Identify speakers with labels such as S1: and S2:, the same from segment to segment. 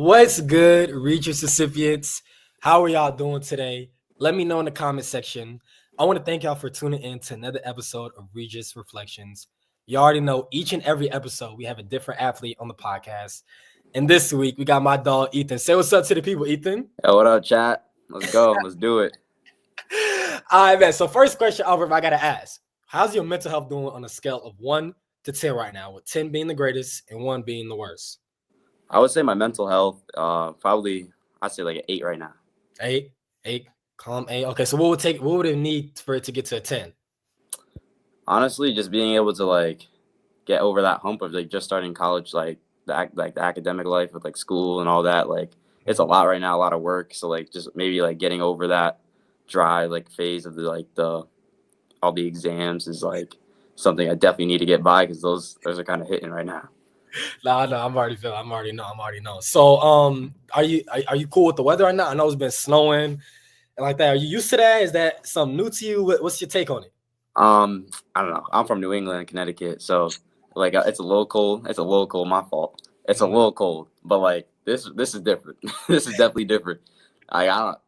S1: What's good, Regis recipients? How are y'all doing today? Let me know in the comment section. I want to thank y'all for tuning in to another episode of Regis Reflections. You already know each and every episode we have a different athlete on the podcast. And this week we got my dog Ethan. Say what's up to the people, Ethan.
S2: Hey, what up, chat? Let's go. Let's do it.
S1: All right, man. So first question, Albert, I gotta ask: how's your mental health doing on a scale of 1 to 10 right now? With 10 being the greatest and 1 being the worst.
S2: I would say my mental health, probably, I'd say like an 8 right now.
S1: 8, 8, calm 8. Okay, so what would it need for it to get to a 10?
S2: Honestly, just being able to like get over that hump of like just starting college, like the academic life with like school and all that. Like it's a lot right now, a lot of work. So like just maybe like getting over that dry like phase of the all the exams is like something I definitely need to get by because those are kind of hitting right now.
S1: No, I'm already know. So, are you cool with the weather right now? I know it's been snowing and like that. Are you used to that? Is that something new to you? What's your take on it?
S2: I don't know. I'm from New England, Connecticut, so like it's a little cold. It's a little cold. My fault. It's a little cold, but like this is different. This is definitely different. I'm not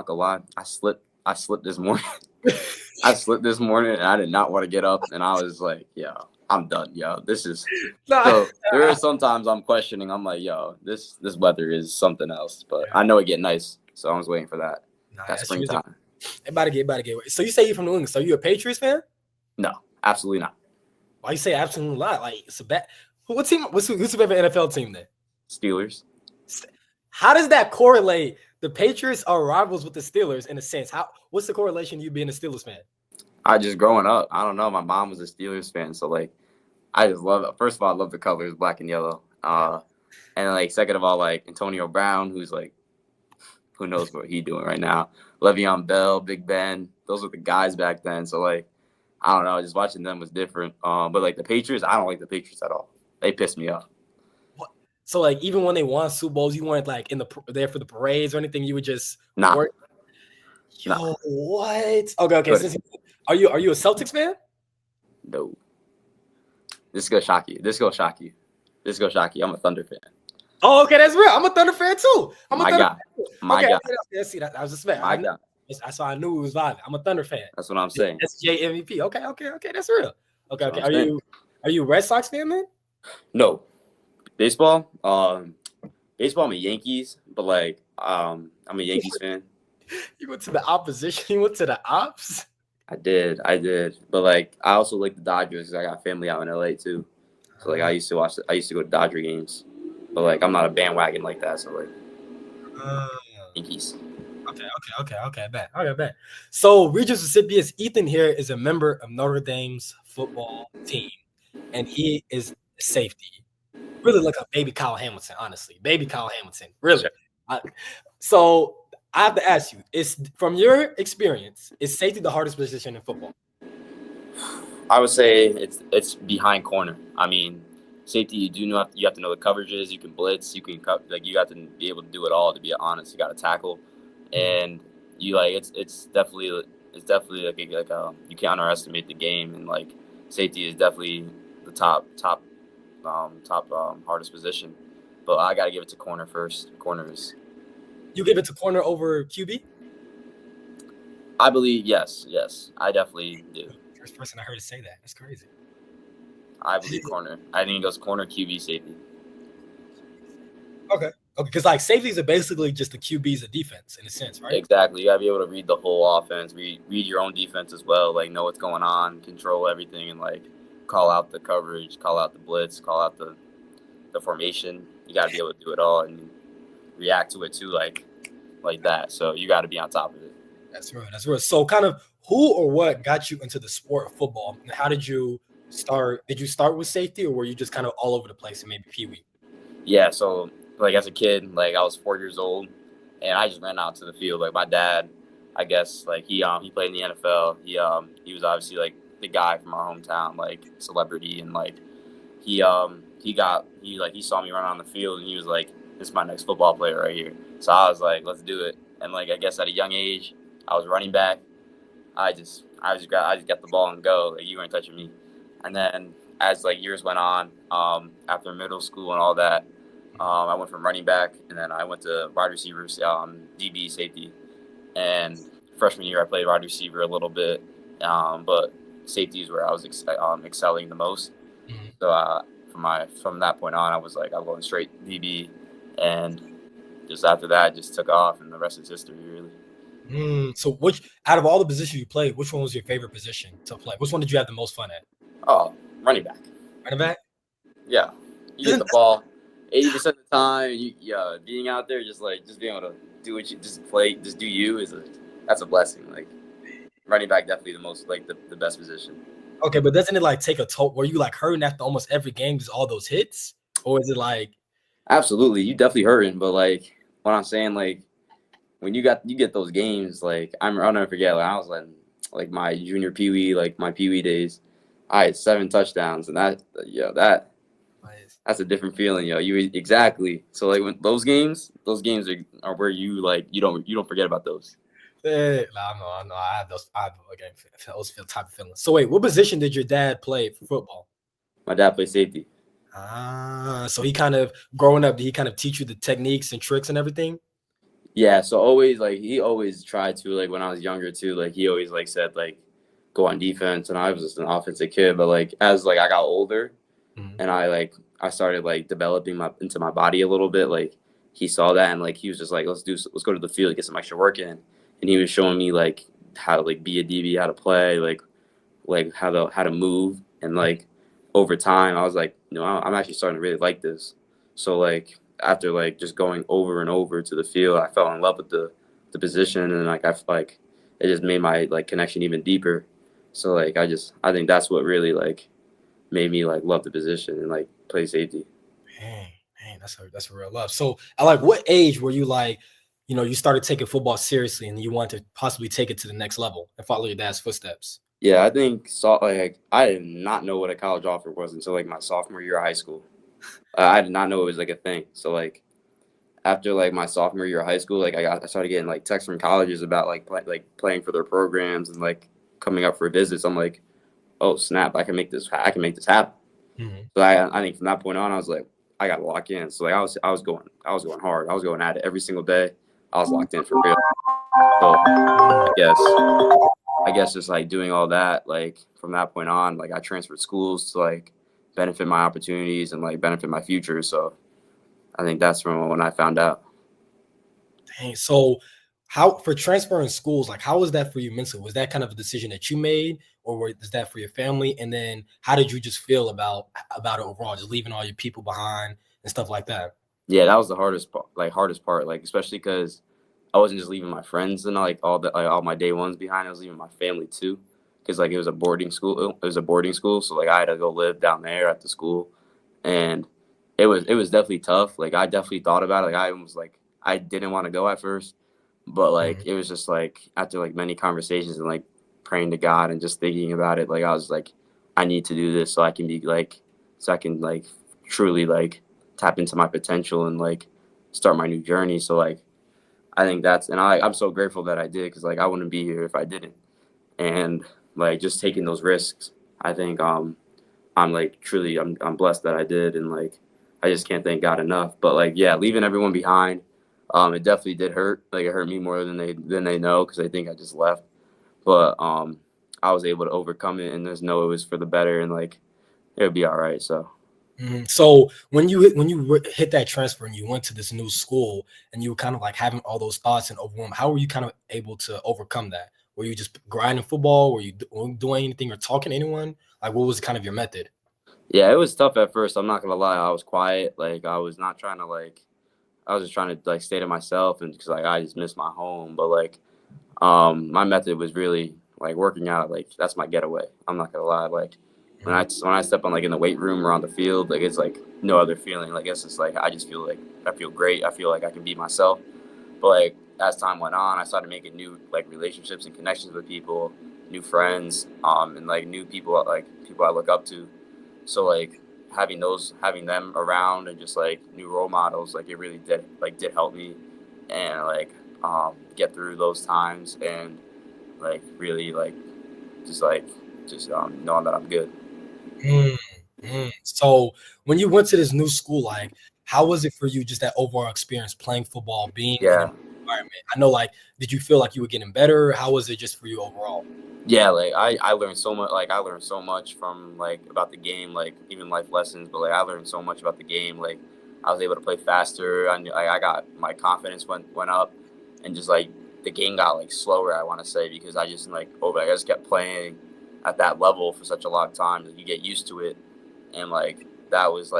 S2: gonna lie. I slipped this morning. I slipped this morning, and I did not want to get up, and I was like, yo, I'm done, yo. This is so. There are sometimes I'm questioning. I'm like, yo, this weather is something else, but I know it get nice, so I was waiting for that. That springtime.
S1: It about to get. So you say you're from New England? So you a Patriots fan?
S2: No, absolutely not.
S1: Why you say absolutely not? Like it's a bad. What team? Who's your favorite NFL team then?
S2: Steelers.
S1: How does that correlate? The Patriots are rivals with the Steelers in a sense. What's the correlation to you being a Steelers fan?
S2: I just growing up, I don't know. My mom was a Steelers fan, so like, I just love it. First of all, I love the colors, black and yellow. And like, second of all, like Antonio Brown, who's like, who knows what he's doing right now. Le'Veon Bell, Big Ben, those were the guys back then. So like, I don't know. Just watching them was different. But like the Patriots, I don't like the Patriots at all. They piss me off.
S1: What? So like, even when they won Super Bowls, you weren't like there for the parades or anything. You would just work. Yo, what? Okay. Are you a Celtics fan?
S2: No. This is gonna shock you. I'm a Thunder fan.
S1: Oh, okay, that's real. I'm a Thunder fan too.
S2: My God.
S1: See, that was a fan.
S2: My God.
S1: That's why I knew it was vibing. I'm a Thunder fan.
S2: That's what I'm saying.
S1: SJ MVP. Okay. That's real. Okay. Are you a Red Sox fan, man?
S2: No. Baseball. I'm a Yankees, but like I'm a Yankees fan.
S1: You went to the opposition. You went to the ops.
S2: I did, but like I also like the Dodgers because I got family out in LA too. So like I used to go to Dodger games, but like I'm not a bandwagon like that. So like Yankees.
S1: Okay, bet. So Regis recipients, Ethan here is a member of Notre Dame's football team, and he is safety. Really like a baby Kyle Hamilton, honestly. Baby Kyle Hamilton, really. Sure. So I have to ask you: from your experience, is safety the hardest position in football?
S2: I would say it's behind corner. I mean, safety you have to know the coverages. You can blitz. You can cut. Like you got to be able to do it all. To be honest, you got to tackle, and you like it's definitely like you can't underestimate the game, and like safety is definitely the top hardest position. But I got to give it to corner first. Corners.
S1: You give it to corner over QB?
S2: I believe yes. I definitely do.
S1: First person I heard to say that. That's crazy.
S2: I believe corner. I think it goes corner, QB, safety.
S1: Okay. Because like safeties are basically just the QBs of defense in a sense, right?
S2: Exactly. You gotta be able to read the whole offense, read your own defense as well, like know what's going on, control everything, and like call out the coverage, call out the blitz, call out the formation. You gotta be able to do it all and react to it too, like that. So you got to be on top of it.
S1: That's real. So kind of who or what got you into the sport of football? And how did you start? Did you start with safety, or were you just kind of all over the place and maybe Pee-wee?
S2: Yeah. So like as a kid, like I was 4 years old, and I just ran out to the field. Like my dad, I guess like he played in the NFL. He was obviously like the guy from our hometown, like celebrity, and like he saw me run on the field, and he was like, "This is my next football player right here." So I was like, "Let's do it." And like I guess at a young age, I was running back. I just got the ball and go. Like you weren't touching me. And then as like years went on, after middle school and all that, I went from running back, and then I went to wide receivers, DB, safety. And freshman year, I played wide receiver a little bit, but safety is where I was excelling the most.
S1: Mhm.
S2: So from that point on, I was like, I'm going straight DB, and just after that, just took off, and the rest is history, really.
S1: So, which out of all the positions you played, which one was your favorite position to play? Which one did you have the most fun at?
S2: Oh, running back.
S1: Running back?
S2: Yeah, you get
S1: Isn't
S2: the ball 80% of the time. Yeah, being out there, just being able to do what you just play, just do you that's a blessing. Like running back, definitely the most like the best position.
S1: okay, but doesn't it like take a toll? Were you like hurting after almost every game because all those hits, or is it like,
S2: Absolutely, you definitely hurting, but like what I'm saying, like when you get those games, like I'll never forget. Like I was like my junior pee wee, like my pee wee days, I had 7 touchdowns, and that's a different feeling, yo. You exactly. So like when those games are where you don't forget about those.
S1: I know, I have again those type of feelings. So wait, what position did your dad play for football?
S2: My dad played safety.
S1: So he kind of growing up, did he kind of teach you the techniques and tricks and everything?
S2: Yeah, so always like he always tried to like when I was younger too, like he always like said like go on defense, and I was just an offensive kid, but like as like I got older
S1: Mhm.
S2: and I started like developing my into my body a little bit, like he saw that, and like he was just like let's go to the field, get some extra work in, and he was showing me like how to like be a DB, how to play, like how to move, and like over time I was like, I'm actually starting to really like this. So like after like just going over and over to the field, I fell in love with the position, and like I feel like it just made my like connection even deeper. So like I think that's what really like made me like love the position and like play safety.
S1: Dang, dang, that's a real love. So, I like what age were you like, you started taking football seriously and you wanted to possibly take it to the next level and follow your dad's footsteps?
S2: Yeah, I think like I did not know what a college offer was until like my sophomore year of high school. I did not know it was like a thing. So like after like my sophomore year of high school, like I started getting like texts from colleges about like playing for their programs and like coming up for visits. I'm like, oh snap, I can make this happen.
S1: Mhm.
S2: So I think from that point on, I was like, I got to lock in. So like I was going hard. I was going at it every single day. I was locked in for real. So I guess I guess just like doing all that, like from that point on, like I transferred schools to like benefit my opportunities and like benefit my future. So I think that's from when I found out.
S1: Dang. So, how for transferring schools, like how was that for you mentally? Was that kind of a decision that you made, or was that for your family? And then how did you just feel about it overall, just leaving all your people behind and stuff like that?
S2: Yeah, that was the hardest part, like especially because I wasn't just leaving my friends and all my day ones behind. I was leaving my family too, because like it was a boarding school. It was a boarding school, so like I had to go live down there at the school, and it was definitely tough. Like I definitely thought about it. Like I was like I didn't want to go at first, but like
S1: Mhm.
S2: it was just like after like many conversations and like praying to God and just thinking about it, like I was like I need to do this so I can like truly like tap into my potential and like start my new journey. So like I think I'm so grateful that I did, because like I wouldn't be here if I didn't. And like just taking those risks, I think I'm like truly I'm blessed that I did, and like I just can't thank God enough. But like yeah, leaving everyone behind, it definitely did hurt. Like it hurt me more than they know, because they think I just left. But I was able to overcome it and just know it was for the better, and like it would be all right. So
S1: So when you hit that transfer and you went to this new school and you were kind of like having all those thoughts and overwhelmed, how were you kind of able to overcome that? Were you just grinding football? Were you doing anything or talking to anyone? Like, what was kind of your method?
S2: yeah, it was tough at first. I'm not gonna lie. I was quiet. Like I was not trying to like. I was just trying to like stay to myself, and because like I just miss my home. But like my method was really like working out. Like that's my getaway. I'm not gonna lie. Like when I step on like in the weight room or on the field, like it's like no other feeling. Like it's just like I just feel like I feel great. I feel like I can be myself. But like as time went on, I started making new like relationships and connections with people, new friends, and like new people like people I look up to. So like having them around and just like new role models, like it really did help me, and like get through those times, and like really just like just knowing that I'm good.
S1: Mm, So when you went to this new school, like How was it for you, just that overall experience playing football, being in an
S2: Yeah.
S1: environment? I know, like, did you feel like you were getting better? How was it just for you overall?
S2: Yeah, like I learned so much. Like I learned so much from like about the game, like even life lessons. But like I learned so much about the game. Like I was able to play faster. I knew, like I got my confidence went up, and just like the game got like slower. I want to say because I just like I just kept playing at that level for such a long time that you get used to it, and that was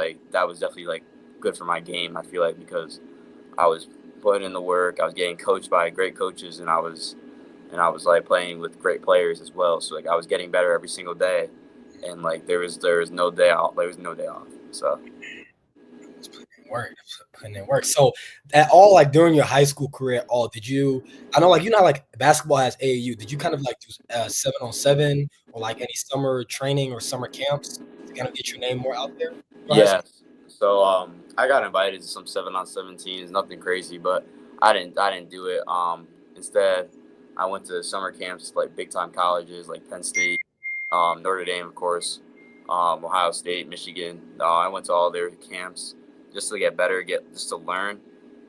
S2: definitely like good for my game. I feel like because I was putting in the work. I was getting coached by great coaches, and I was like playing with great players as well. So like I was getting better every single day, and like there was no day off. There was no day off. So
S1: Just putting in work, just putting in work. So at all, like during your high school career, at all, did you? I know, like you know, how, like basketball has AAU. Did you kind of like do 7-on-7 or like any summer training or summer camps to kind of get your name more out there for high school?
S2: yeah, so I got invited to some 7-on-17s. Nothing crazy, but I didn't do it. Instead, I went to summer camps like big time colleges like Penn State, Notre Dame, of course, Ohio State, Michigan. I went to all their camps just to get better, get just to learn,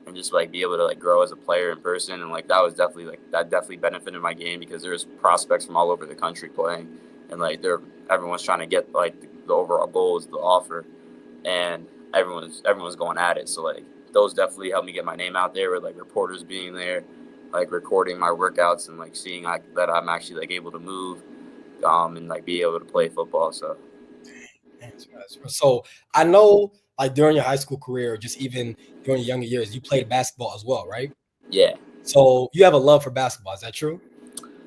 S2: and just like be able to like grow as a player in person. And like that was definitely like that definitely benefited my game because there's prospects from all over the country playing, and like everyone's trying to get like the overall goal is the offer, and everyone's going at it. So like those definitely helped me get my name out there with like reporters being there, like recording my workouts and like seeing like that I'm actually like able to move, and like be able to play football. So
S1: So I know, like during your high school career, or just even during your younger years, you played basketball as well, right?
S2: yeah,
S1: So you have a love for basketball. Is that true?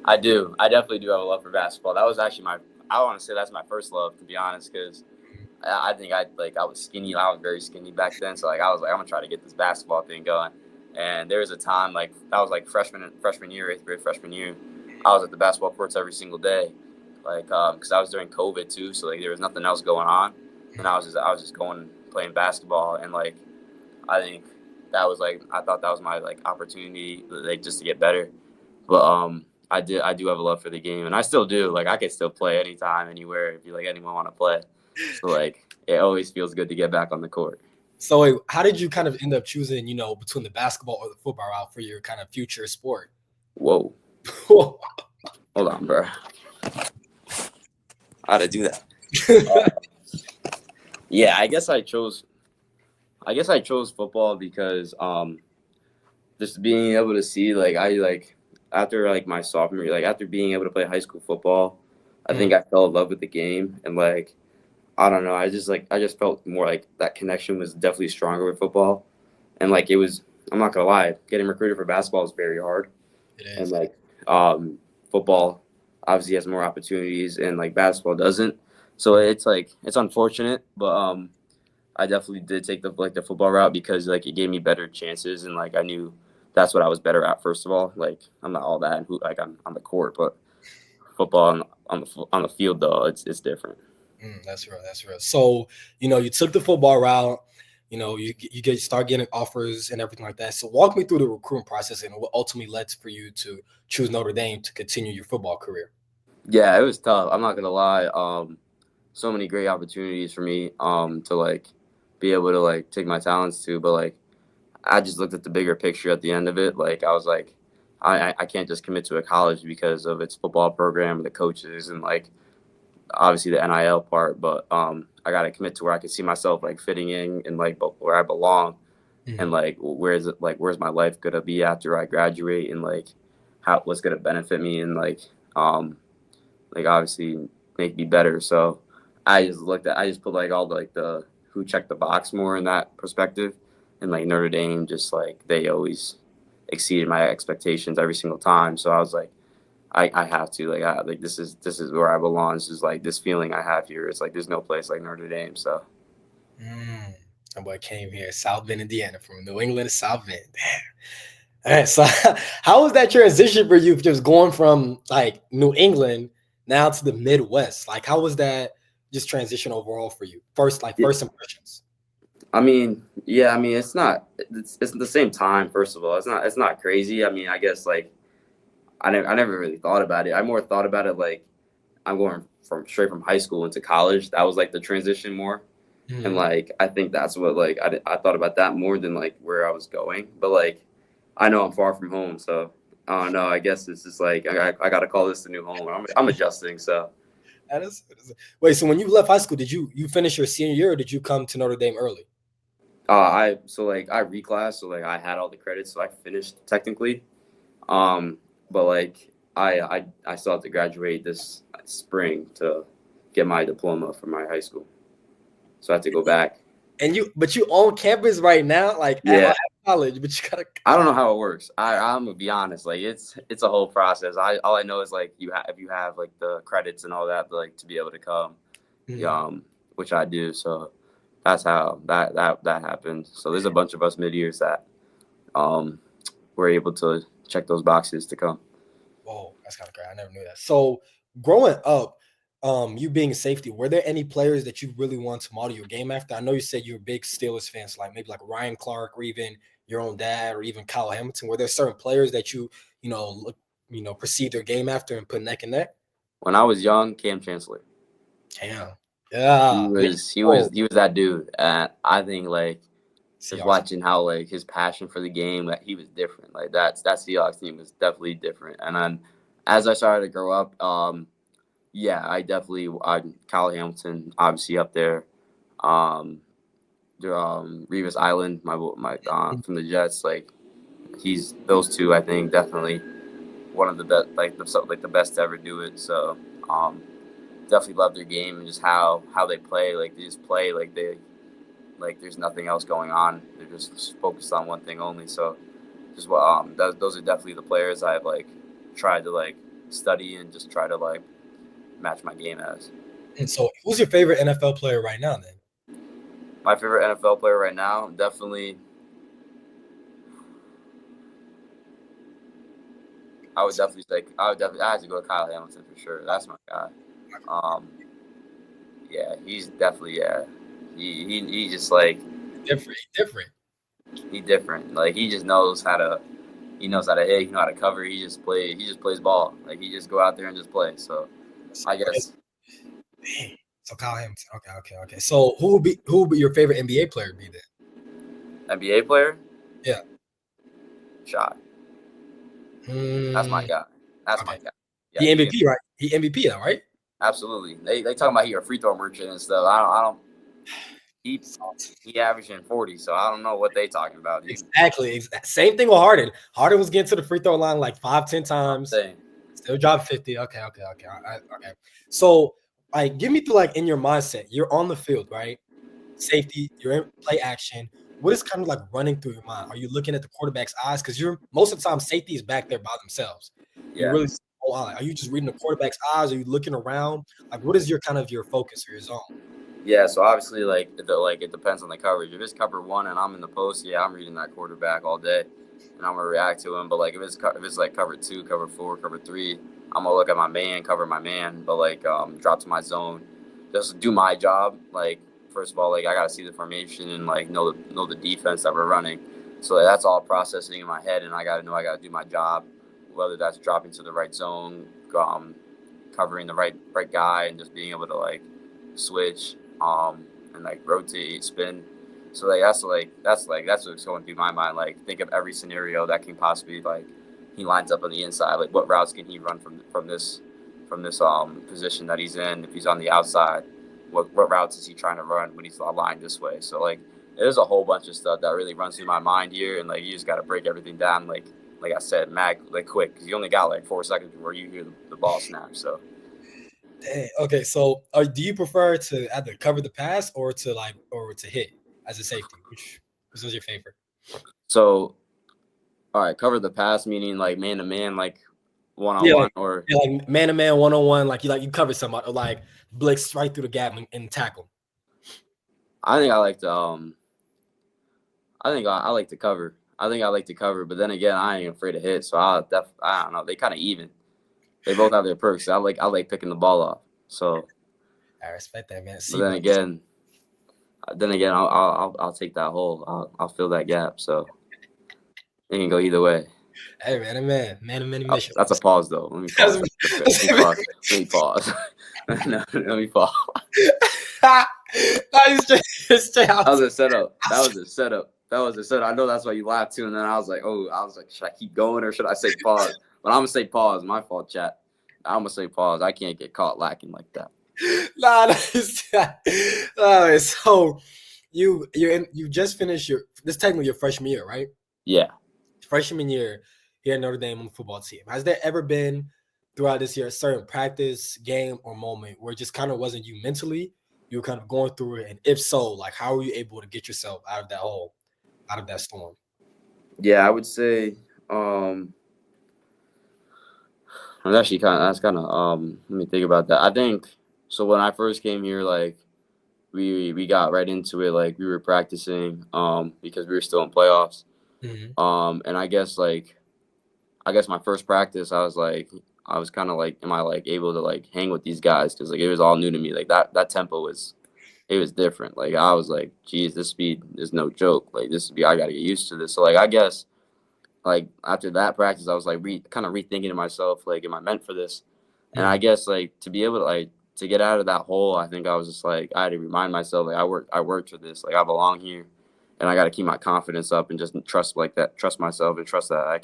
S2: I do. I definitely do have a love for basketball. That was actually my. I want to say that's my first love, to be honest, because I think I was skinny. I was very skinny back then, so like I was like I'm gonna try to get this basketball thing going. And there was a time like that was like freshman year, eighth grade freshman year. I was at the basketball courts every single day, like because I was during COVID too, so like there was nothing else going on, and I was just going playing basketball, and like I think that was like I thought that was my like opportunity like just to get better, but I do have a love for the game, and I still do. Like I could still play anytime, anywhere if you like anyone want to play. So like it always feels good to get back on the court.
S1: So wait, how did you kind of end up choosing, between the basketball or the football route for your kind of future sport?
S2: Whoa, hold on, bro. How to do that? Yeah, I guess I chose. I guess I chose football because just being able to see like I like after like my sophomore year, like after being able to play high school football, I
S1: Mm,
S2: think I fell in love with the game and like I don't know, I just felt more like that connection was definitely stronger with football, and like it was. I'm not gonna lie, getting recruited for basketball is very hard,
S1: it
S2: and
S1: is.
S2: like football obviously has more opportunities and like basketball doesn't. So
S1: Mm.
S2: it's like it's unfortunate, but I definitely did take the football route because like it gave me better chances and like I knew that's what I was better at. First of all, like I'm not all that and who like I'm on the court, but football on the field though it's different.
S1: That's real. That's real. So, you took the football route. You get start getting offers and everything like that. So, walk me through the recruiting process and what ultimately led for you to choose Notre Dame to continue your football career.
S2: Yeah, it was tough. I'm not gonna lie. So many great opportunities for me to like be able to like take my talents to, but like I just looked at the bigger picture at the end of it. Like I was like, I can't just commit to a college because of its football program, the coaches, and like obviously the NIL part. But I got to commit to where I can see myself like fitting in and like where I belong, and
S1: Mhm.
S2: like where's my life gonna be after I graduate, and like how what's gonna benefit me, and um like obviously make me better. So I just put like all the like the who checked the box more in that perspective, and like Notre Dame just like they always exceeded my expectations every single time. So I was like, I have to like this is where I belong. This is like this feeling I have here. It's like there's no place like Notre Dame. So
S1: Mm. That boy came here, South Bend, Indiana, from New England to South Bend. Damn. All right, so how was that transition for you, just going from like New England now to the Midwest? Like, how was that just transition overall for you? First impressions.
S2: I mean, yeah, I mean it's the same time. First of all, it's not crazy. I mean, I guess like I never really thought about it. I more thought about it like I'm going from straight from high school into college. That was like the transition more. And
S1: Mhm.
S2: like I think that's what like I thought about that more than like where I was going. But like I know I'm far from home, so I don't know. I guess it's just like I got to call this the new home. I'm adjusting, so.
S1: Wait, so when you left high school, did you finish your senior year or did you come to Notre Dame early?
S2: I so like I reclassed, so like I had all the credits, so I finished technically. Um, but like I still have to graduate this spring to get my diploma from my high school, so I have to go back.
S1: But you on campus right now, like at
S2: Yeah,
S1: college, but you gotta.
S2: I don't know how it works. I'm gonna be honest, like it's a whole process. All I know is like if you have like the credits and all that, like to be able to come,
S1: Mhm.
S2: um, which I do. So that's how that happened. So there's a bunch of us mid years that um were able to check those boxes to come.
S1: Whoa, that's kind of great. I never knew that. So growing up, you being a safety, were there any players that you really want to model your game after? I know you said you're a big Steelers fans, like maybe like Ryan Clark or even your own dad or even Kyle Hamilton. Were there certain players that look, perceive their game after and put neck and neck?
S2: When I was young, Cam Chancellor.
S1: Damn.
S2: He
S1: Yeah. Me.
S2: was he was
S1: Oh,
S2: he was that dude, and I think like just
S1: Seahawks.
S2: watching how like his passion for the game, that he was different. Like that Seahawks team was definitely different. And then as I started to grow up, yeah, I Kyle Hamilton obviously up there. Um, Revis Island, my from the Jets, like he's those two. I think definitely one of the best, like the best to ever do it. So definitely love their game and just how they play. Like they just play like there's nothing else going on. They're just focused on one thing only. So just those are definitely the players I've like tried to like study and just try to like match my game as.
S1: And so, who's your favorite NFL player right now? Then.
S2: My favorite NFL player right now, definitely, I had to go to Kyle Hamilton for sure. That's my guy. Um, yeah, he's definitely yeah. He just like
S1: Different, different.
S2: he different. Like he knows how to hit, he knows how to cover. He just plays ball. Like he just go out there and just play. So I
S1: Okay,
S2: guess
S1: dang. So Kyle Hamilton. Okay, okay, okay. So who would be your favorite NBA player be then?
S2: NBA player,
S1: Yeah.
S2: shot. That's my
S1: Mm,
S2: guy. That's my
S1: okay.
S2: guy. Yeah,
S1: He
S2: he
S1: MVP, right? He MVP though, right?
S2: absolutely. They talking about he a free throw merchant and stuff. I don't he
S1: Salt.
S2: he averaging 40, so I don't know what they talking about. You know
S1: Exactly. Same thing with Harden. Harden was getting to the free throw line like 5, 10
S2: what I'm
S1: times.
S2: saying?
S1: Still dropped 50. Okay, okay, okay. Okay. So, like, give me through like in your mindset. You're on the field, right? Safety, you're in play action. What is kind of like running through your mind? Are you looking at the quarterback's eyes? Because you're most of the time safety is back there by themselves. You
S2: Yeah.
S1: really oh, are you just reading the quarterback's eyes? Are you looking around? Like, what is your kind of your focus or your zone?
S2: Yeah, so obviously, like it depends on the coverage. If it's cover one and I'm in the post, yeah, I'm reading that quarterback all day, and I'm gonna react to him. But like if it's like cover two, cover four, cover three, I'm gonna look at my man, cover my man, but like drop to my zone, just do my job. Like first of all, like I gotta see the formation and like know the defense that we're running. So like, that's all processing in my head, and I gotta know I gotta do my job, whether that's dropping to the right zone, covering the right guy, and just being able to like switch and like rotate, spin. So that's what's going through my mind. Like think of every scenario that can possibly like he lines up on the inside. Like what routes can he run from this position that he's in? If he's on the outside, what routes is he trying to run when he's aligned this way? So like there's a whole bunch of stuff that really runs through my mind here, and like you just got to break everything down. Like I said, like quick because you only got like 4 seconds before you hear the ball snap. So
S1: Dang. Okay, so do you prefer to either cover the pass or to hit as a safety? Which was your favorite?
S2: so all right, cover the pass meaning like man to man, like one on
S1: Yeah,
S2: one, or
S1: like man to man, 1-on-one, like you cover somebody or like blitz right through the gap and tackle.
S2: I think I like to I like to cover. I think I like to cover, but then again, I ain't afraid to hit, so I don't know. They kind of even. They both have their perks. I like picking the ball off. So,
S1: I respect that, man.
S2: but
S1: See, but
S2: then again, I'll take that hole. I'll fill that gap. So it can go either way.
S1: hey, man to many mission.
S2: That's a pause though. Let me pause. Let me pause. Let me pause. No, let me pause.
S1: Nice. Straight
S2: That
S1: out.
S2: was a setup. That was a setup. That was a setup. I know that's why you laughed too. And then I was like, should I keep going or should I say pause? But I'm gonna say pause. My fault, chat. I'm gonna say pause. I can't get caught lacking like that.
S1: Nah, so you just finished this technically your freshman year, right?
S2: Yeah.
S1: Freshman year here at Notre Dame on the football team. Has there ever been throughout this year a certain practice, game, or moment where it just kind of wasn't you mentally? You were kind of going through it, and if so, like how were you able to get yourself out of that hole, out of that storm?
S2: Yeah, I would say that's kind of let me think about that. I think so when I first came here, like we got right into it, like we were practicing because we were still in playoffs.
S1: Mm-hmm.
S2: And I guess my first practice I was kind of like, am I like able to like hang with these guys, because like it was all new to me. Like that tempo was, it was different. Like I was like, geez, this speed is no joke. Like I got to get used to this. So like I guess like after that practice, I was like kind of rethinking to myself, like, am I meant for this? And I guess like to be able to like to get out of that hole, I think I was just like, I had to remind myself, like I worked for this, like I belong here, and I got to keep my confidence up and just trust myself and trust that I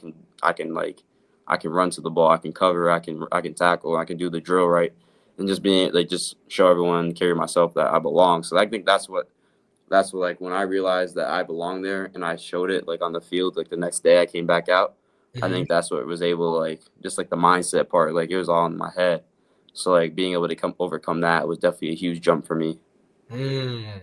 S2: can run to the ball, I can cover, I can tackle, I can do the drill right, and just being like just show everyone, carry myself that I belong. So I think that's what like when I realized that I belong there and I showed it like on the field, like the next day I came back out. I
S1: Mm-hmm.
S2: think that's what was able, like just like the mindset part, like it was all in my head. So like being able to overcome that was definitely a huge jump for me.
S1: Mm,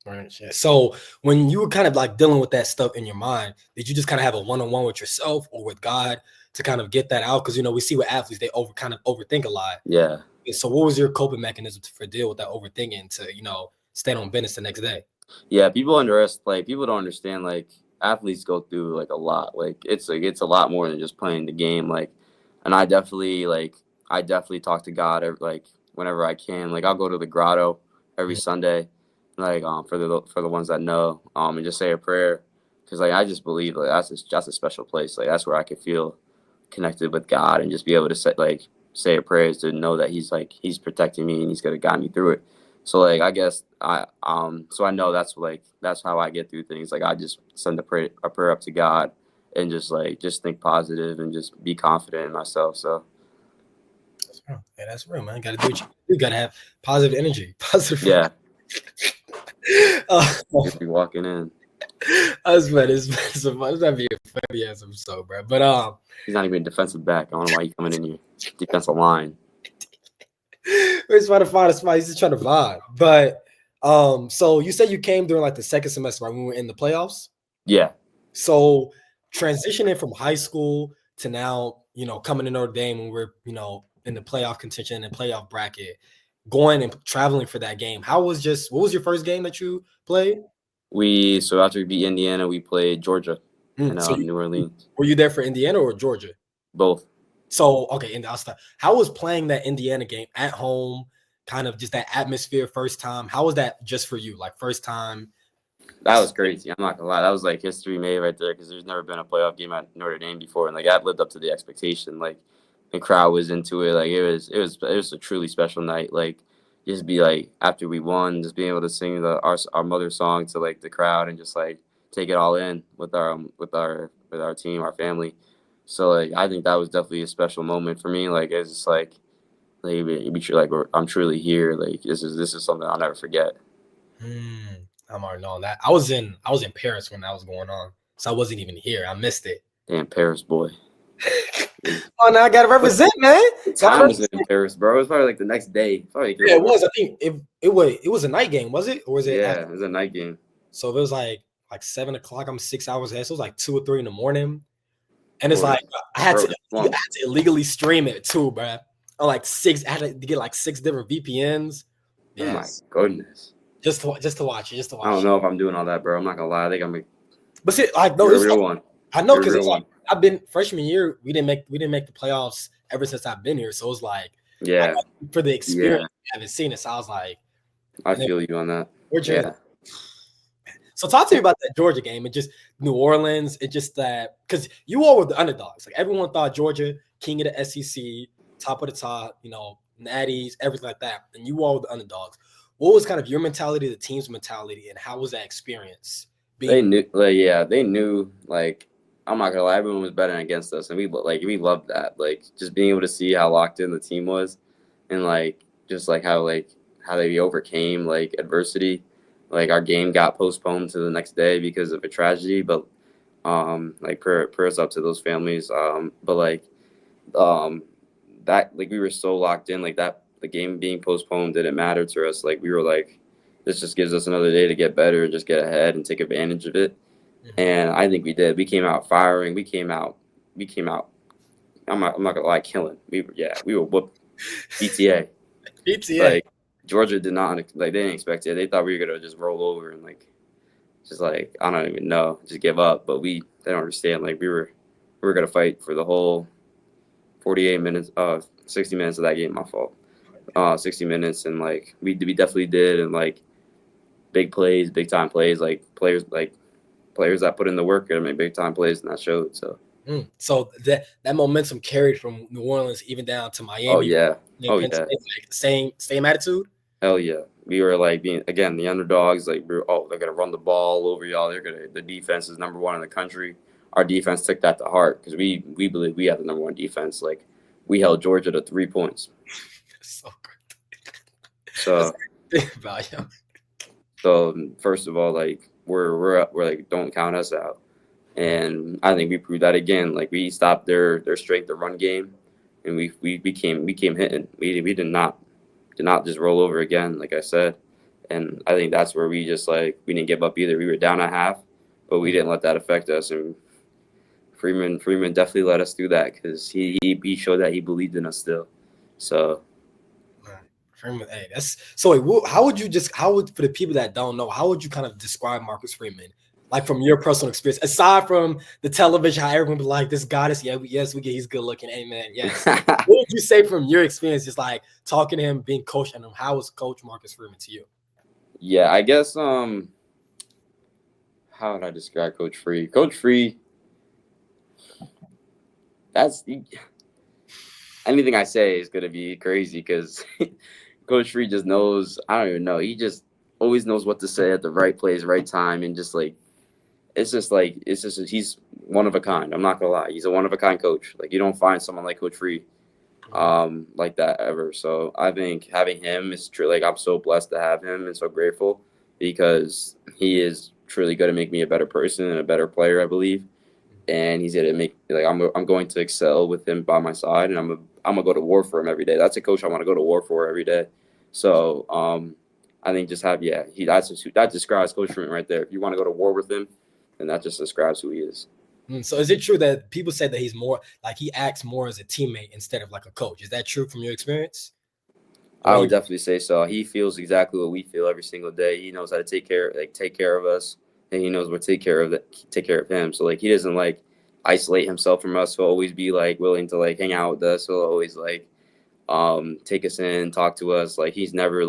S1: right. Yeah. So when you were kind of like dealing with that stuff in your mind, did you just kind of have a one-on-one with yourself or with God to kind of get that out? Because we see with athletes, they kind of overthink a lot.
S2: Yeah.
S1: So what was your coping mechanism for deal with that overthinking to, stay on business the next day?
S2: Yeah, people don't understand, like athletes go through like a lot. Like it's a lot more than just playing the game. Like, and I definitely talk to God like whenever I can. Like I'll go to the grotto every
S1: Mm,
S2: Sunday, like for the ones that know, and just say a prayer, because like I just believe like that's a special place. Like that's where I can feel connected with God and just be able to say a prayer to know that he's protecting me and he's gonna guide me through it. So like I guess so I know that's how I get through things. Like I just send a prayer up to God and just think positive and just be confident in myself. So
S1: that's real. Yeah, that's real, man. Got to do what you got to have positive energy, positive.
S2: yeah,
S1: uh,
S2: just be walking in.
S1: that's funny. It's that'd be a funny ass episode, bro. But
S2: He's not even a defensive back. I don't know why he's coming in here. Defensive line.
S1: we're just trying to find a spot. He's just trying to vibe. But so you said you came during like the second semester, right, when we were in the playoffs.
S2: Yeah.
S1: So transitioning from high school to now, coming to Notre Dame when we're, in the playoff contention and playoff bracket, going and traveling for that game. What was your first game that you played?
S2: So after we beat Indiana, we played Georgia in
S1: So
S2: New Orleans.
S1: were you there for Indiana or Georgia?
S2: Both.
S1: So okay, and I'll start. How was playing that Indiana game at home? Kind of just that atmosphere, first time. How was that just for you? Like first time.
S2: That was crazy. I'm not gonna lie. That was like history made right there, because there's never been a playoff game at Notre Dame before, and like that lived up to the expectation. Like the crowd was into it. Like it was a truly special night. Like just be like after we won, just being able to sing our mother song to like the crowd and just like take it all in with our team, our family. So like I think that was definitely a special moment for me. Like it's just I'm truly here. Like this is something I'll never forget.
S1: I'm already knowing that. I was in Paris when that was going on, so I wasn't even here. I missed it.
S2: Damn Paris boy.
S1: Oh, now I gotta
S2: What
S1: represent, man. Gotta
S2: time was it in
S1: represent.
S2: Paris, bro? It was probably like the next day. Probably like
S1: Yeah, it
S2: the
S1: was. I think it was a night game, was it, or was it
S2: Yeah,
S1: after?
S2: it was a night game.
S1: So if it was like 7 o'clock, I'm 6 hours ahead. So it was like 2 or 3 in the morning, and it's
S2: Bro,
S1: like I had
S2: bro,
S1: to,
S2: the
S1: I
S2: swamp.
S1: had to illegally stream it too, bro. On like six, I had to get like 6 different VPNs.
S2: Oh my
S1: Yes,
S2: goodness.
S1: just to watch it, just to
S2: I don't
S1: watch it.
S2: know if I'm doing all that, bro. I'm not gonna lie. I think
S1: But see, like no,
S2: you're a
S1: it's like
S2: real one.
S1: I know
S2: You're a
S1: because
S2: real
S1: it's like
S2: one.
S1: I've been freshman year. We didn't make the playoffs ever since I've been here. So it's like I
S2: Yeah,
S1: got for the experience.
S2: yeah.
S1: I haven't seen it, so I was like,
S2: I
S1: and then
S2: feel you on that.
S1: we're just
S2: Yeah.
S1: so talk to me about that Georgia game and just New Orleans. It just that because you all were the underdogs. Like everyone thought Georgia, king of the SEC, top of the top, Natties, everything like that. And you all were the underdogs. what was kind of your mentality, the team's mentality, and how was that experience
S2: They
S1: being?
S2: knew, like, yeah, they knew, like, I'm not gonna lie, everyone was betting against us, and we loved that, like, just being able to see how locked in the team was, and just how they overcame adversity. Like our game got postponed to the next day because of a tragedy, but prayers up to those families. But um, that we were so locked in, like that the game being postponed didn't matter to us. Like we were like, this just gives us another day to get better and just get ahead and take advantage of it.
S1: Mhm.
S2: And I think we did. We came out firing. We came out. I'm not gonna lie, killing. We were whoop PTA.
S1: PTA.
S2: Like Georgia did not they didn't expect it. They thought we were gonna just roll over and just I don't even know, just give up. But they don't understand. Like we were gonna fight for the whole 48 minutes, 60 minutes of that game. My fault. 60 minutes, and we definitely did, and big plays, big time plays, players that put in the work and make big time plays, and that showed. So.
S1: So that momentum carried from New Orleans even down to
S2: Oh
S1: Miami,
S2: yeah. Oh
S1: Penn
S2: yeah.
S1: State, like same attitude.
S2: Hell yeah. We were being again the underdogs. They're gonna run the ball over y'all. The defense is number one in the country. Our defense took that to heart because we believe we have the number one defense. Like we held Georgia to 3 points.
S1: So great. That's
S2: So
S1: the thing about you.
S2: first of all, we're like, don't count us out. And I think we proved that again. Like we stopped their strength, the run game, and we came hitting. We did not just roll over again, like I said. And I think that's where we just we didn't give up either. We were down a half, but we didn't let that affect us. And Freeman definitely let us do that because he showed that he believed in us still. So
S1: Freeman, hey, that's so. Wait, how would you how would for the people that don't know, how would you kind of describe Marcus Freeman, like from your personal experience, aside from the television, how everyone be like, this goddess, yes, we get he's good looking, amen, yes. What would you say from your experience, just like talking to him, being coached under him? How was Coach Marcus Freeman to you?
S2: yeah, I guess how would I describe Coach Free? Coach Free, that's anything I say is gonna be crazy because Coach Free just knows. I don't even know. He just always knows what to say at the right place, right time, and it's just he's one of a kind. I'm not gonna lie. He's a one of a kind coach. Like you don't find someone like Coach Free, like that ever. So I think having him is true. Like I'm so blessed to have him and so grateful because he is truly going to make me a better person and a better player, I believe. And he's gonna make I'm going to excel with him by my side, and I'm gonna go to war for him every day. That's a coach I want to go to war for every day. So I think just have that describes Coach Freeman right there. If you want to go to war with him, then that just describes who he is.
S1: So is it true that people say that he's more like he acts more as a teammate instead of like a coach? Is that true from your experience? The
S2: I
S1: way
S2: would
S1: he,
S2: definitely say so. He feels exactly what we feel every single day. He knows how to take care of us, and he knows what take care of him. So he doesn't isolate himself from us. He'll always be willing to hang out with us. He'll always take us in, talk to us. Like he's never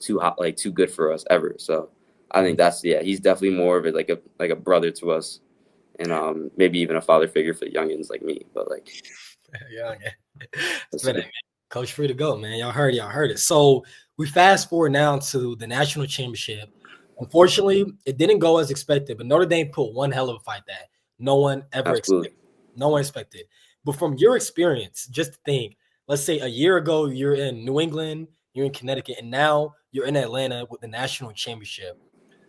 S2: too hot, too good for us ever. So I think he's definitely more of it like a brother to us, and maybe even a father figure for the youngins like me. But
S1: yeah,
S2: let's
S1: man,
S2: see.
S1: Coach free to go, man. Y'all heard it. So we fast forward now to the national championship. Unfortunately, it didn't go as expected, but Notre Dame put one hell of a fight that no one ever expected.
S2: Absolutely.
S1: No one expected. But from your experience, just think, let's say a year ago you're in New England, you're in Connecticut, and now you're in Atlanta with the national championship.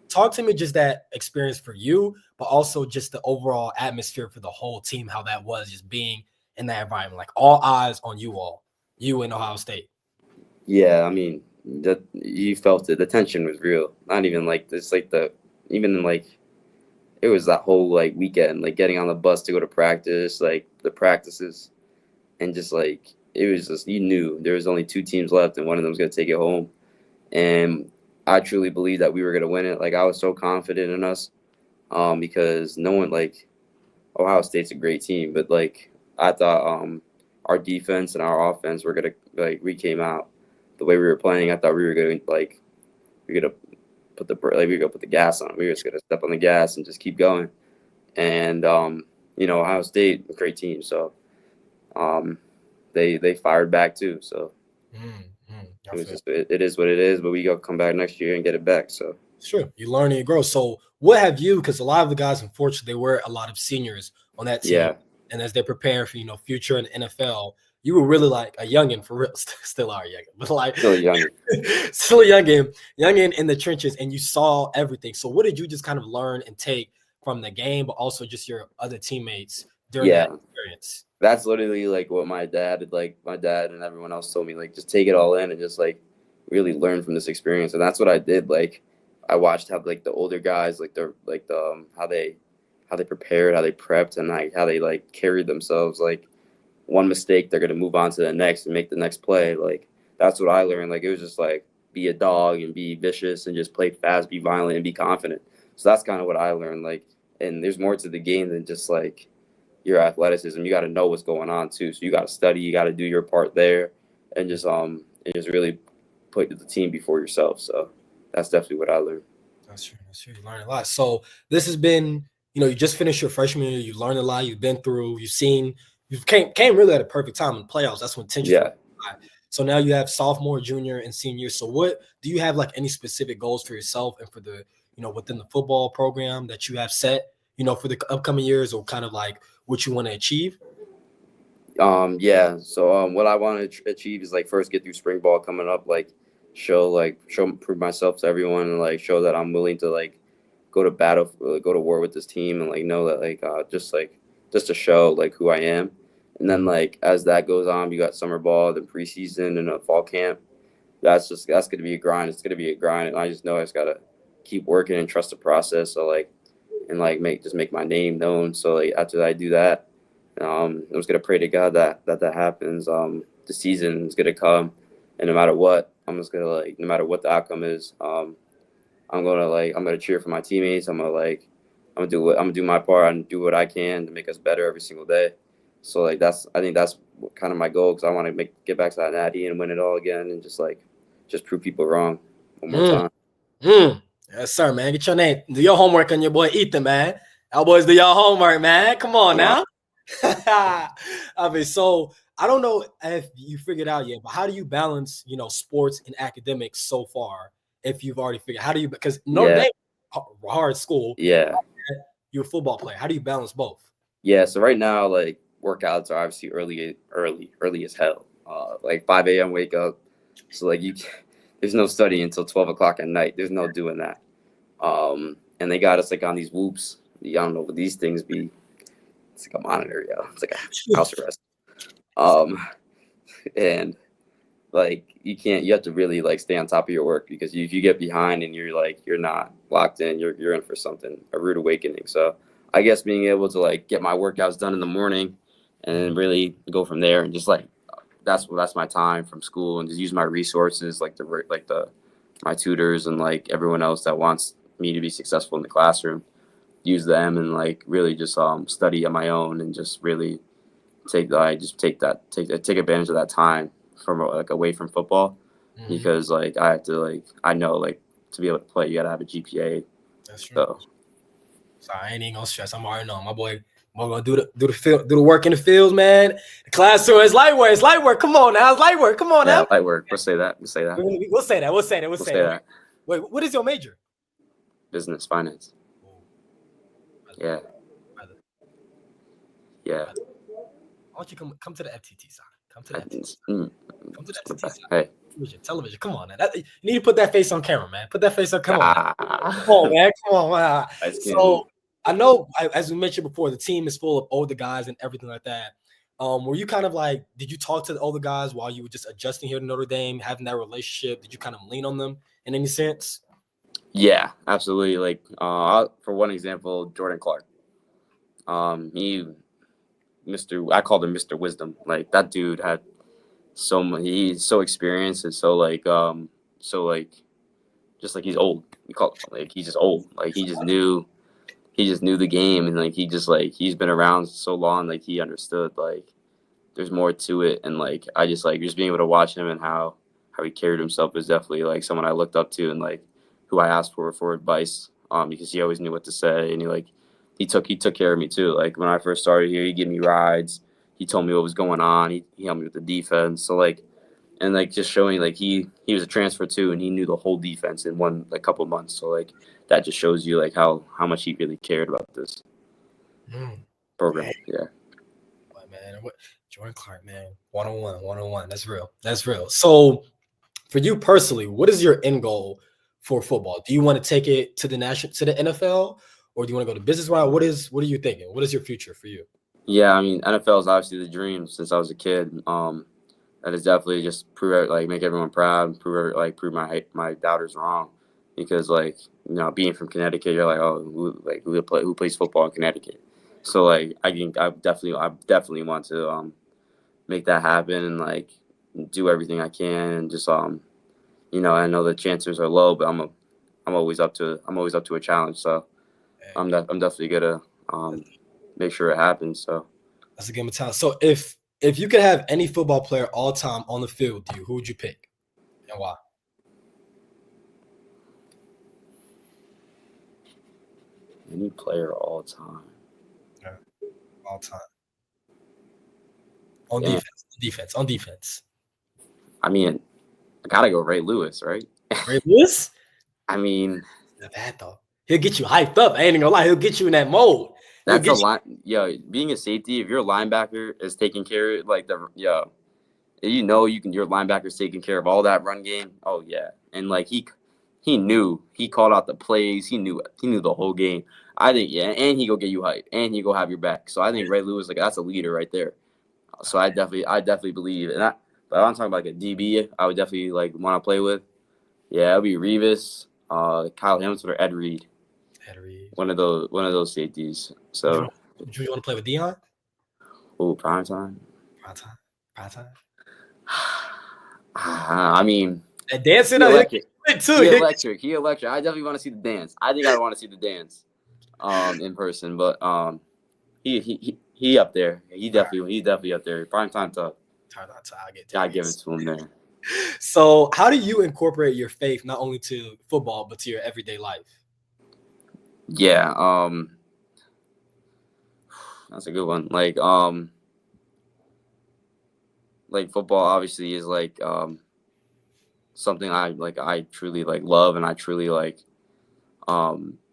S1: Talk to me just that experience for you, but also just the overall atmosphere for the whole team, how that was just being in that environment, like all eyes on you all, you in Ohio State.
S2: Yeah, I mean that you felt it. The tension was real. Not even this, even it was that whole weekend, getting on the bus to go to practice, the practices, and just it was just you knew there was only two teams left, and one of them was gonna take it home. And I truly believed that we were gonna win it. I was so confident in us, because no one Ohio State's a great team, but I thought our defense and our offense were gonna we came out the way we were playing. I thought we were gonna we were gonna we were gonna put the gas on. We were just gonna step on the gas and just keep going. And Ohio State, a great team, so they fired back too. So
S1: Mm-hmm.
S2: It was
S1: Definitely.
S2: just it is what it is, but we go come back next year and get it back. So
S1: Sure, you learn and you grow. So, what have you? Because a lot of the guys, unfortunately, they were a lot of seniors on that team,
S2: yeah,
S1: and as they're preparing for future in the NFL, you were really like a youngin for real. Still are a youngin, but like
S2: still young.
S1: still a youngin in the trenches, and you saw everything. So, what did you just kind of learn and take from the game, but also just your other teammates during that
S2: Yeah,
S1: experience?
S2: that's literally like what my dad and everyone else told me, like just take it all in and just like really learn from this experience. And that's what I did. Like I watched how like the older guys, like the how they prepared, how they prepped, and like how they like carried themselves. Like one mistake, they're gonna move on to the next and make the next play. Like that's what I learned. Like it was just like be a dog and be vicious and just play fast, be violent, and be confident. So that's kind of what I learned. Like, and there's more to the game than just like your athleticism. You got to know what's going on too. So you got to study. You got to do your part there, and just really put the team before yourself. So that's definitely what I learned.
S1: That's true. That's true. You learn a lot. So this has been, you just finished your freshman year. You've learned a lot. You've been through. You've seen. You came really at a perfect time in the playoffs. That's when tensions were
S2: Yeah.
S1: high. So now you have sophomore, junior, and senior. So what do you have like any specific goals for yourself and for the within the football program that you have set for the upcoming years, or kind of like what you want to achieve?
S2: Yeah. So what I want to achieve is like first get through spring ball coming up, like prove myself to everyone, and like show that I'm willing to like go to battle, go to war with this team, and like know that just to show like who I am. And then like as that goes on, you got summer ball, then preseason, and a fall camp. That's gonna be a grind. It's gonna be a grind, and I just know I just gotta keep working and trust the process. So like and like make my name known. So like after I do that, I'm just gonna pray to God that happens. The season is gonna come, and no matter what, I'm just gonna like no matter what the outcome is, I'm gonna cheer for my teammates. I'm gonna do my part and do what I can to make us better every single day. So like I think that's kind of my goal because I want to get back to that natty and win it all again and just prove people wrong one more
S1: Mm,
S2: time.
S1: yes, sir, man. Get your name. Do your homework on your boy Ethan, man. Our boys do your homework, man. Come on
S2: Come on.
S1: now. I mean, so I don't know if you figured out yet, but how do you balance, sports and academics so far? If you've already figured, how do you? Because Notre
S2: Yeah,
S1: Dame, hard school,
S2: yeah.
S1: you're a football player. How do you balance both?
S2: Yeah, so right now, like workouts are obviously early as hell. Like 5 a.m. wake up. So like there's no study until 12 o'clock at night. There's no doing that. And they got us like on these whoops. I don't know what these things be. It's like a monitor, yo. It's like a house arrest. Um, and like you have to really like stay on top of your work because if you get behind and you're not locked in, you're in for something, a rude awakening. So I guess being able to like get my workouts done in the morning and then really go from there and just like that's my time from school and just use my resources like the my tutors and like everyone else that wants me to be successful in the classroom, use them and like really just study on my own and just really take advantage of that time from like away from football
S1: Mhm.
S2: because like I know like to be able to play you gotta have a GPA.
S1: That's true.
S2: So
S1: So I ain't even gonna stress. I'm already knowing my boy. We're gonna do the work in the fields, man. The classroom is light work. It's light work. Come on now. It's light work. Come on
S2: yeah,
S1: now.
S2: light work. Let's say that. Let's say that.
S1: We'll say that. We'll say that. We'll
S2: We'll
S1: say
S2: say
S1: that.
S2: that.
S1: Wait, what is your major?
S2: Business, finance.
S1: Oh, brother,
S2: Yeah,
S1: brother,
S2: yeah.
S1: brother. Why don't you come to the FTT side? Come to the FTT side.
S2: Mm,
S1: Come to the FTT side.
S2: Hey.
S1: Television. Come on, man. You need to put that face on camera, man. Put that face on. Come on, man. Come
S2: Ah.
S1: on, man. Come on. Man.
S2: I just can't.
S1: So I know, as we mentioned before, the team is full of older guys and everything like that. Were you kind of like, did you talk to the older guys while you were just adjusting here to Notre Dame, having that relationship? Did you kind of lean on them in any sense?
S2: Yeah, absolutely. Like for one example, Jordan Clark. He I called him Mr. Wisdom. Like that dude had so much. He's so experienced and so like just like he's old. We call like he's just old. Like he just knew the game and like he's been around so long. Like he understood like there's more to it and like I just being able to watch him and how he carried himself is definitely like someone I looked up to and like who I asked for advice because he always knew what to say and he took care of me too. Like when I first started here, he gave me rides. He told me what was going on. He helped me with the defense. So like and like just showing like he was a transfer too, and he knew the whole defense in one like couple months. So like that just shows you like how much he really cared about this
S1: Mm,
S2: program.
S1: man,
S2: Yeah.
S1: man, what Jordan Clark, man, 101, 101. That's real. That's real. So, for you personally, what is your end goal for football? Do you want to take it to the NFL, or do you want to go to business route? What are you thinking? What is your future for you?
S2: Yeah, I mean NFL is obviously the dream since I was a kid. That is definitely just prove like make everyone proud, prove my doubters wrong, because like being from Connecticut, you're like who plays football in Connecticut, so like I definitely want to make that happen and like do everything I can and just I know the chances are low, but I'm always up to a challenge, so
S1: Hey,
S2: I'm definitely gonna um make sure it happens. So
S1: that's a game of talent. So, if you could have any football player all time on the field with you, who would you pick and why?
S2: any player all time.
S1: Yeah, all time on
S2: Damn.
S1: defense. On defense.
S2: I mean, I gotta go Ray Lewis, right?
S1: Ray Lewis.
S2: I mean,
S1: Not bad though. He'll get you hyped up. I ain't gonna lie. He'll get you in that mode. He'll
S2: that's a
S1: get you.
S2: lot. Yo, being a safety, if your linebacker is taking care of like your linebacker's taking care of all that run game. Oh yeah, and like he called out the plays. He knew the whole game. I think yeah, and he go get you hype, and he go have your back. So I think Ray Lewis like that's a leader right there. So I definitely believe, but I'm talking about like a DB. I would definitely like want to play with. Yeah, it'll be Revis, Kyle Hamilton, or Ed Reed.
S1: Reed.
S2: One of those safeties.
S1: Would you,
S2: So,
S1: would you want to play with Dion?
S2: prime time.
S1: Prime time. Prime time.
S2: I mean,
S1: And dancing
S2: he
S1: up, he'll get
S2: electric.
S1: you lit too.
S2: He electric. He electric. I definitely want to see the dance. I think I want to see the dance, in person. But he up there. He definitely up there. Prime time tough.
S1: Turn on to I get
S2: Gotta give it
S1: Darius.
S2: to him there.
S1: So, how do you incorporate your faith not only to football but to your everyday life?
S2: Yeah. That's a good one. Like football obviously is like something I truly like love and I truly like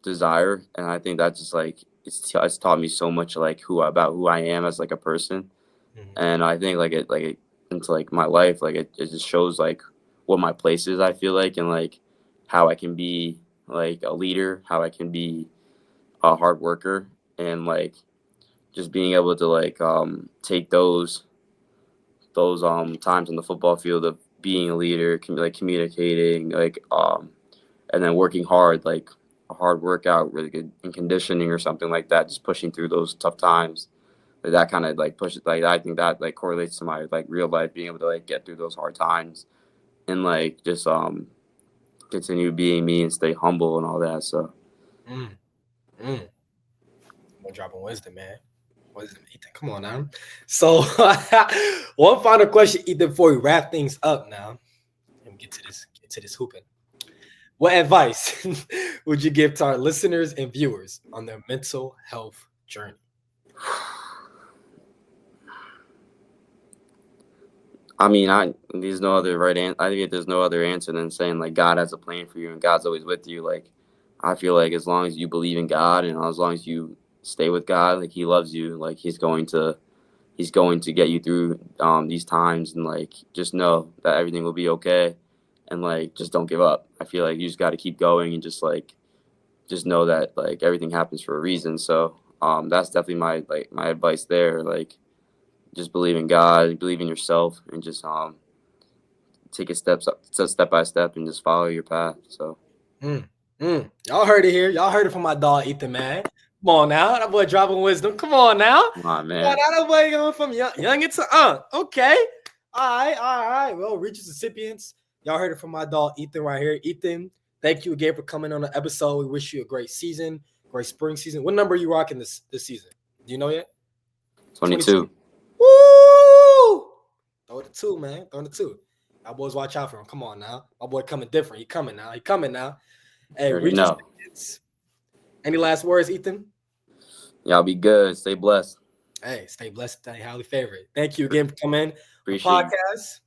S2: desire, and I think that just like it's taught me so much like who I am as like a person,
S1: Mhm.
S2: and I think like it into like my life like it just shows like what my place is, I feel like, and like how I can be like a leader, how I can be a hard worker, and like just being able to like take those times on the football field of being a leader, like communicating, like and then working hard, like a hard workout, really good in conditioning or something like that, just pushing through those tough times. Like, that kind of like pushes, like I think that like correlates to my like real life, being able to like get through those hard times and like just continue being me and stay humble and all that. So
S1: Mm, mm. We're dropping wisdom, man. Wisdom, Ethan. Come on now. So, one final question, Ethan, before we wrap things up. Now, let me get to this hooping. What advice would you give to our listeners and viewers on their mental health journey?
S2: I mean, there's no other right answer. I think there's no other answer than saying like God has a plan for you and God's always with you. Like I feel like as long as you believe in God and as long as you stay with God, like He loves you. Like He's going to get you through these times, and like just know that everything will be okay, and like just don't give up. I feel like you just got to keep going and just know that like everything happens for a reason. So that's definitely my advice there. Like just believe in God, believe in yourself, and just take it step by step, and just follow your path. So
S1: Mm, Y'all heard it here. Y'all heard it from my dog, Ethan, man. Come on now. That boy dropping wisdom. Come on now.
S2: come on,
S1: Come on
S2: man.
S1: now. That boy going from young into Okay. All right. All right. Well, Regis recipients, y'all heard it from my dog, Ethan, right here. Ethan, thank you again for coming on the episode. We wish you a great season, great spring season. What number are you rocking this season? Do you know yet?
S2: 22.
S1: Woo! Throw the two, man. Throw the two. Y'all boys watch out for him. Come on now. My boy coming different. He coming now. He coming now.
S2: You
S1: Hey,
S2: already
S1: Regis
S2: know.
S1: recipients. Any last words, Ethan?
S2: Y'all be good. Stay blessed.
S1: Hey, stay blessed, stay highly favored. Thank you again for coming on the
S2: Appreciate you.
S1: podcast.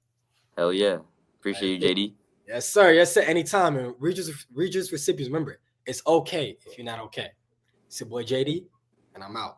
S2: Hell yeah.
S1: Right,
S2: Appreciate you, JD.
S1: yes, sir. Yes, sir. Anytime. And Regis recipients, remember, it's okay if you're not okay. It's your boy JD, and I'm out.